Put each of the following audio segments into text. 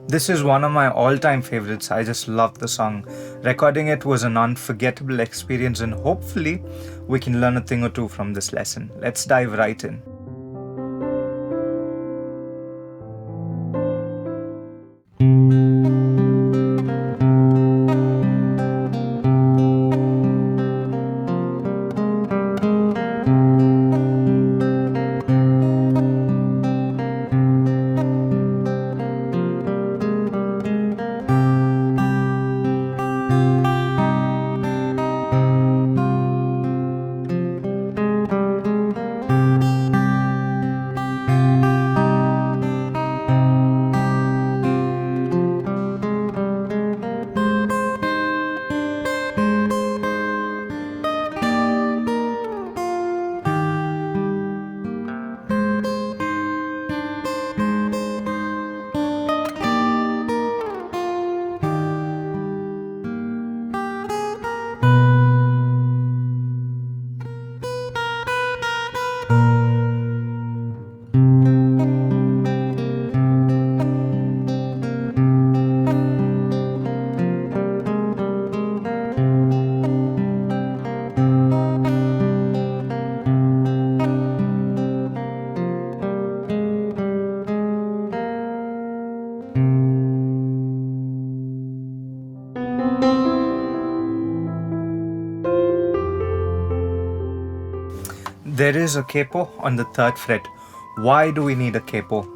This is one of my all-time favorites. I just love the song. Recording it was an unforgettable experience, and hopefully we can learn a thing or two from this lesson. Let's dive right in. There is a capo on the 3rd fret. Why do we need a capo?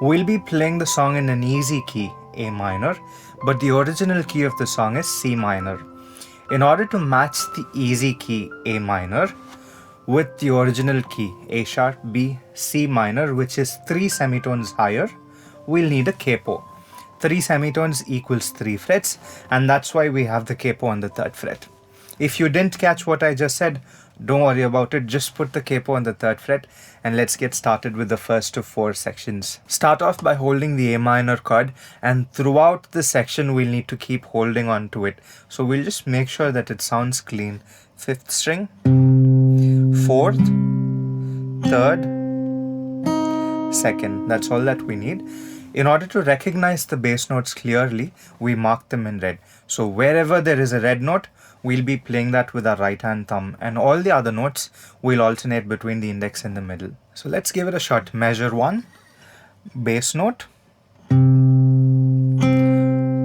We'll be playing the song in an easy key, A minor, but the original key of the song is C minor. In order to match the easy key, A minor, with the original key, A sharp, B, C minor, which is 3 semitones higher, we'll need a capo. 3 semitones equals 3 frets, and that's why we have the capo on the 3rd fret. If you didn't catch what I just said, don't worry about it, just put the capo on the 3rd fret and let's get started with the first of 4 sections. Start off by holding the A minor chord, and throughout the section we'll need to keep holding on to it. So we'll just make sure that it sounds clean. 5th string, 4th, 3rd, 2nd. That's all that we need. In order to recognize the bass notes clearly, we mark them in red. So wherever there is a red note, we'll be playing that with our right hand thumb, and all the other notes will alternate between the index and the middle. So let's give it a shot. Measure 1, bass note,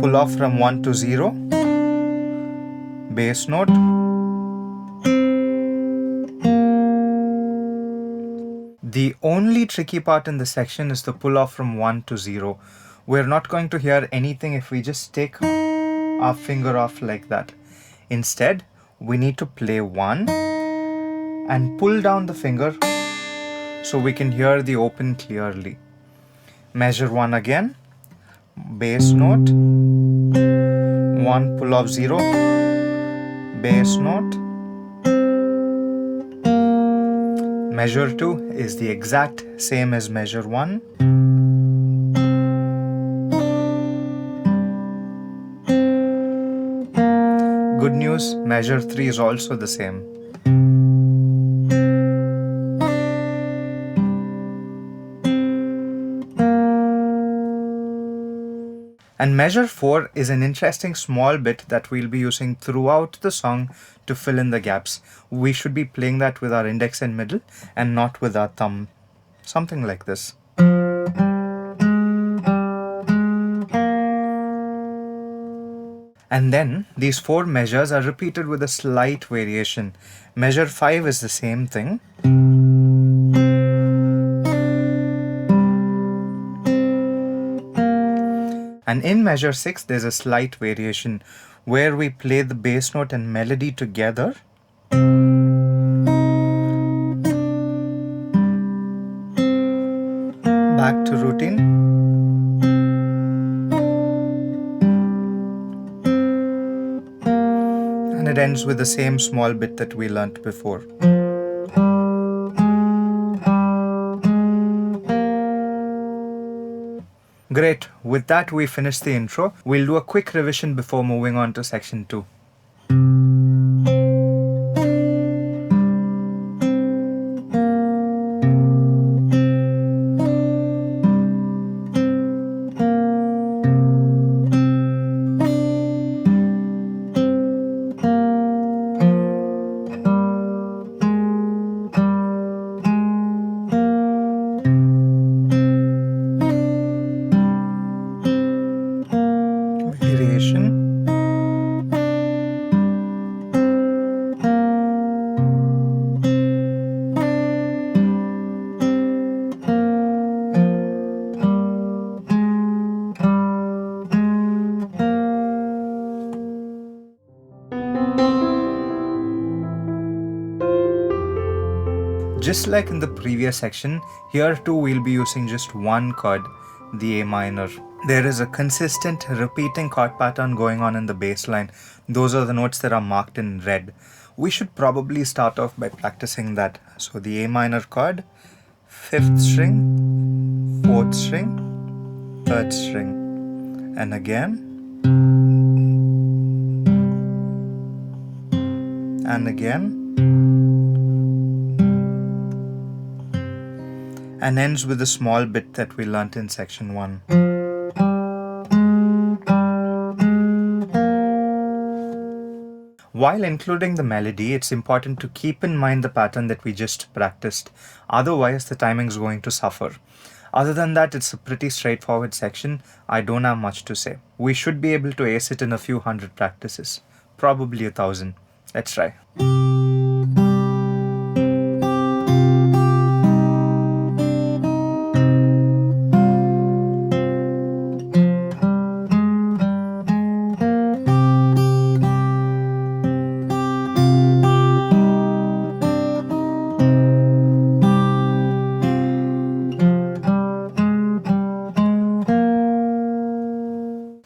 pull off from 1 to 0, bass note, the only tricky part in the section is the pull off from 1 to 0. We're not going to hear anything if we just take our finger off like that. Instead, we need to play 1 and pull down the finger so we can hear the open clearly. Measure 1 again, bass note, 1 pull off 0, bass note. Measure 2 is the exact same as measure 1. Good news, measure 3 is also the same. And measure 4 is an interesting small bit that we'll be using throughout the song to fill in the gaps. We should be playing that with our index and middle and not with our thumb. Something like this. And then these 4 measures are repeated with a slight variation. Measure 5 is the same thing. And in measure 6 there's a slight variation where we play the bass note and melody together. Back to routine. And it ends with the same small bit that we learnt before. Great, with that we finish the intro. We'll do a quick revision before moving on to section 2. Just like in the previous section, here too we'll be using just one chord, the A minor. There is a consistent repeating chord pattern going on in the bass line. Those are the notes that are marked in red. We should probably start off by practicing that. So the A minor chord, 5th string, 4th string, 3rd string, and again, and again, and ends with a small bit that we learnt in section 1. While including the melody, it's important to keep in mind the pattern that we just practiced. Otherwise, the timing is going to suffer. Other than that, it's a pretty straightforward section. I don't have much to say. We should be able to ace it in a few hundred practices. Probably 1,000. Let's try.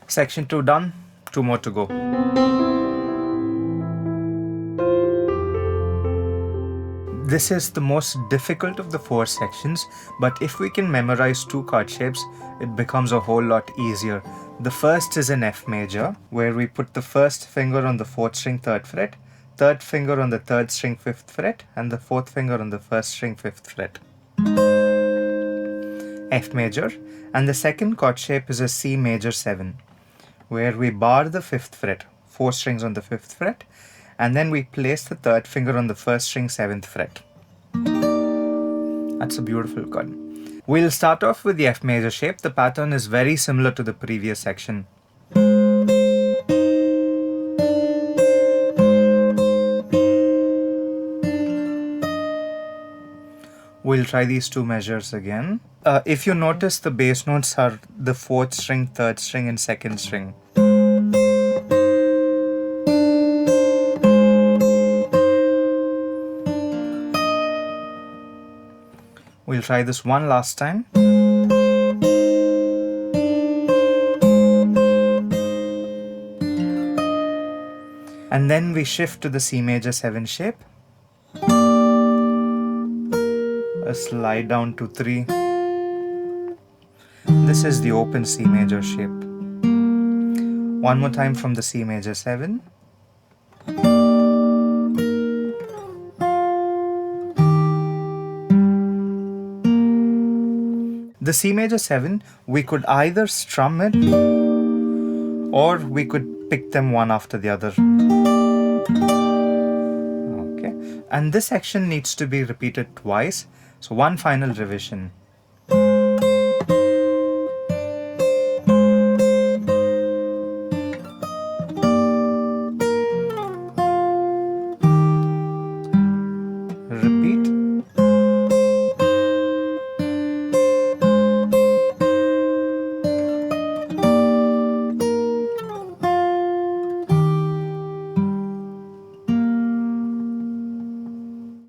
Section 2 done, 2 more to go. This is the most difficult of the 4 sections, but if we can memorize 2 chord shapes, it becomes a whole lot easier. The first is in F major, where we put the first finger on the 4th string 3rd fret, 3rd finger on the 3rd string 5th fret, and the 4th finger on the 1st string 5th fret. F major, and the second chord shape is a C major 7. Where we bar the 5th fret, 4 strings on the 5th fret, and then we place the 3rd finger on the 1st string 7th fret. That's a beautiful chord. We'll start off with the F major shape. The pattern is very similar to the previous section. We'll try these 2 measures again. If you notice, the bass notes are the 4th string, 3rd string, and 2nd string. We'll try this one last time. And then we shift to the C major 7 shape. A slide down to 3. This is the open C major shape. One more time from the C major 7. The C major 7, we could either strum it or we could pick them one after the other. Okay, and this section needs to be repeated twice. So one final revision. Repeat.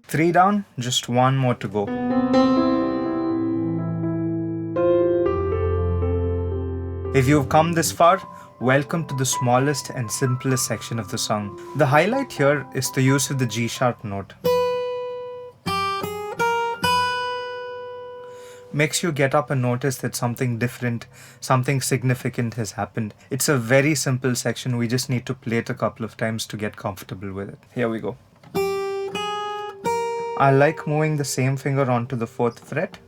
Three down, just one more to go. If you've come this far, welcome to the smallest and simplest section of the song. The highlight here is the use of the G sharp note. Makes you get up and notice that something different, something significant has happened. It's a very simple section, we just need to play it a couple of times to get comfortable with it. Here we go. I like moving the same finger onto the 4th fret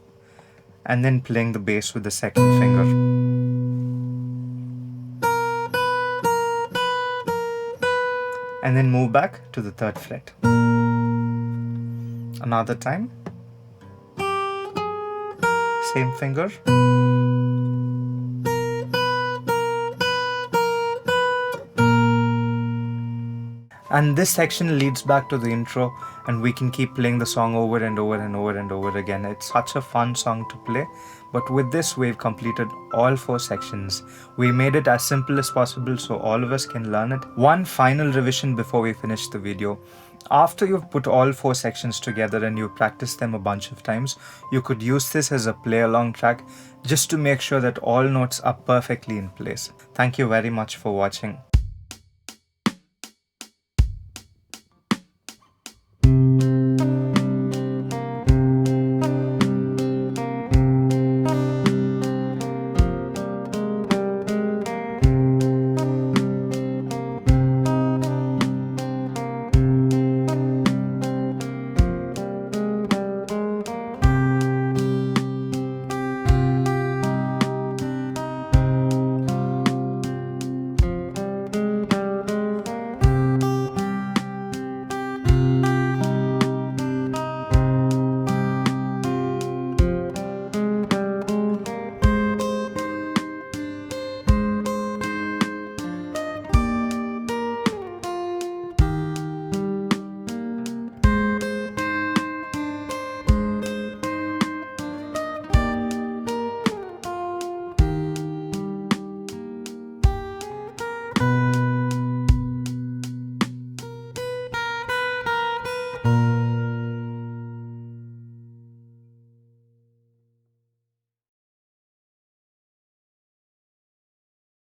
and then playing the bass with the 2nd finger. And then move back to the 3rd fret. Another time. Same finger. And this section leads back to the intro, and we can keep playing the song over and over and over and over again. It's such a fun song to play. But with this, we've completed all 4 sections. We made it as simple as possible so all of us can learn it. One final revision before we finish the video. After you've put all 4 sections together and you've practiced them a bunch of times, you could use this as a play-along track just to make sure that all notes are perfectly in place. Thank you very much for watching.